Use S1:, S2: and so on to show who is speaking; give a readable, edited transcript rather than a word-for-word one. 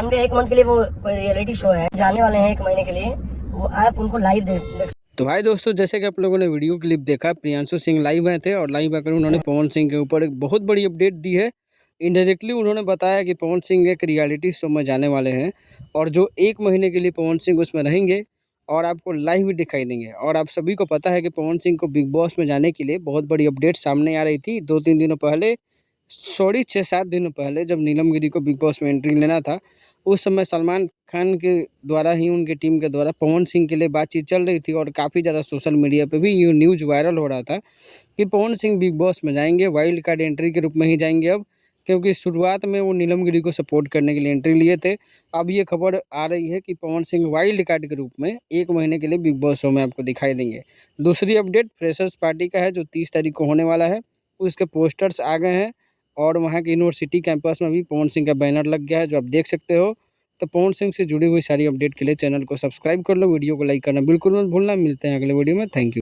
S1: उनके 1 मंथ के लिए वो कोई रियलिटी शो है, जाने वाले हैं 1 महीने के लिए, वो आप उनको लाइव देख।
S2: तो भाई दोस्तों, जैसे कि आप लोगों ने वीडियो क्लिप देखा, प्रियांशु सिंह लाइव आए थे और लाइव आकर उन्होंने पवन सिंह के ऊपर एक बहुत बड़ी अपडेट दी है। इनडायरेक्टली उन्होंने बताया कि पवन सिंह एक रियलिटी शो में जाने वाले हैं और जो 1 महीने के लिए पवन सिंह उसमें रहेंगे और आपको लाइव भी दिखाई देंगे। और आप सभी को पता है कि पवन सिंह को बिग बॉस में जाने के लिए बहुत बड़ी अपडेट सामने आ रही थी 2-3 दिनों पहले, सॉरी 6-7 दिनों पहले, जब नीलम गिरी को बिग बॉस में एंट्री लेना था। उस समय सलमान खान के द्वारा ही, उनकी टीम के द्वारा पवन सिंह के लिए बातचीत चल रही थी और काफ़ी ज़्यादा सोशल मीडिया पे भी ये न्यूज़ वायरल हो रहा था कि पवन सिंह बिग बॉस में जाएंगे, वाइल्ड कार्ड एंट्री के रूप में ही जाएंगे अब, क्योंकि शुरुआत में वो नीलम गिरी को सपोर्ट करने के लिए एंट्री लिए थे। अब ये खबर आ रही है कि पवन सिंह वाइल्ड कार्ड के रूप में 1 महीने के लिए बिग बॉस शो में आपको दिखाई देंगे। दूसरी अपडेट फ्रेशर्स पार्टी का है जो 30 तारीख को होने वाला है। उसके पोस्टर्स आ गए हैं और वहाँ के यूनिवर्सिटी कैंपस में भी पवन सिंह का बैनर लग गया है, जो आप देख सकते हो। तो पवन सिंह से जुड़ी हुई सारी अपडेट के लिए चैनल को सब्सक्राइब कर लो, वीडियो को लाइक करना बिल्कुल मत भूलना। मिलते हैं अगले वीडियो में। Thank you.